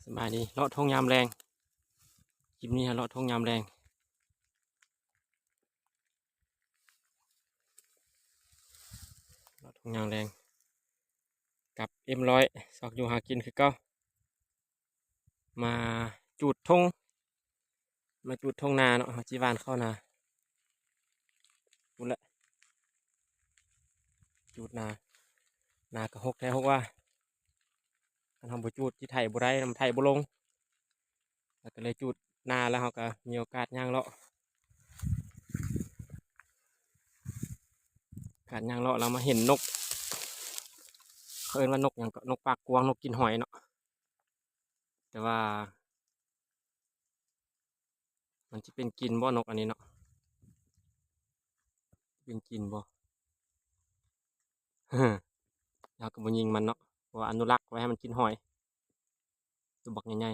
สบายดีเลาะทงยามแรงคลิปนี้ฮะเลาะทงยามแรงเลาะทงยามแรงกับM100ซอกอยู่หากินคือเก้ามาจูดทงมาจูดทงนาเนาะจีวานเข้านาพูดละจูดนากระหกแท้หกว่าการทำบุจูดที่ไถบุไรทำไถบุลงแล้วก็เลยจูดนาแล้วเขาก็มีโอกาสย่างเลาะการย่างเลาะเรามาเห็นนกเคยว่านกอย่างก็นกปากกวางนกกินหอยเนาะแต่ว่ามันจะเป็นกินบ่นกอันนี้เนาะเป็นกินบ่ เราก็บ่ยิงมันเนาะเพราะว่าอนุรักษ์ไว้ให้มันกินหอยตัวบักใหญ่